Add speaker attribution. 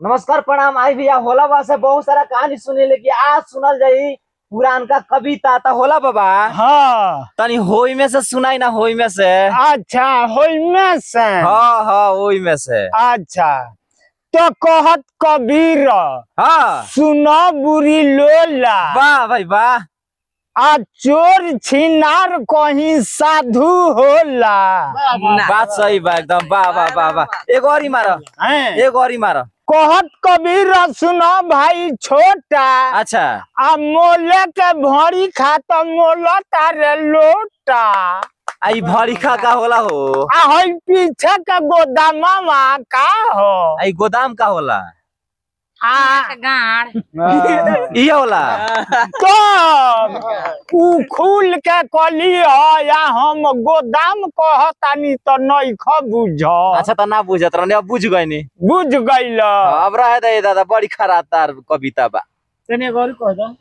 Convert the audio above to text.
Speaker 1: नमस्कार प्रणाम। आई भैया होला बा से बहुत सारा कहानी सुने लेकिन आज सुनल जाई पुरान का कविता ता होला बाबा।
Speaker 2: हाँ
Speaker 1: तनी होई में से सुनाई ना, होई में से।
Speaker 2: अच्छा होइमे से
Speaker 1: हाँ हाँ होई में से।
Speaker 2: अच्छा तो कहत कबीर
Speaker 1: हाँ
Speaker 2: सुनो बुरी लोला
Speaker 1: वाह भाई वाह।
Speaker 2: आ चोर छिनार कहीं साधु होला।
Speaker 1: बात सही बा एकदम। वाह वाह वाह वाह। एक और ही मारो,
Speaker 2: हैं?
Speaker 1: एक और ही मारो।
Speaker 2: कहत कबीर सुनो भाई छोटा
Speaker 1: अच्छा
Speaker 2: आ मोले के भरी खाता मोला तारे लोटा
Speaker 1: आई भरी खा का होला हो?
Speaker 2: आ हई पीछे के गोदामा का हो
Speaker 1: आई गोदाम का होला?
Speaker 2: आ
Speaker 1: ई होला।
Speaker 2: तो उ खुल के कली हो या हम गोदाम कहतानी तो नहीं बुझ।
Speaker 1: अच्छा तो ना बुझत रहने, अब बुझ गए नी।
Speaker 2: बुझ गइल।
Speaker 1: अब रहे दे दादा, बड़ी खराब तार कविता बा।
Speaker 3: तने गौर कह दो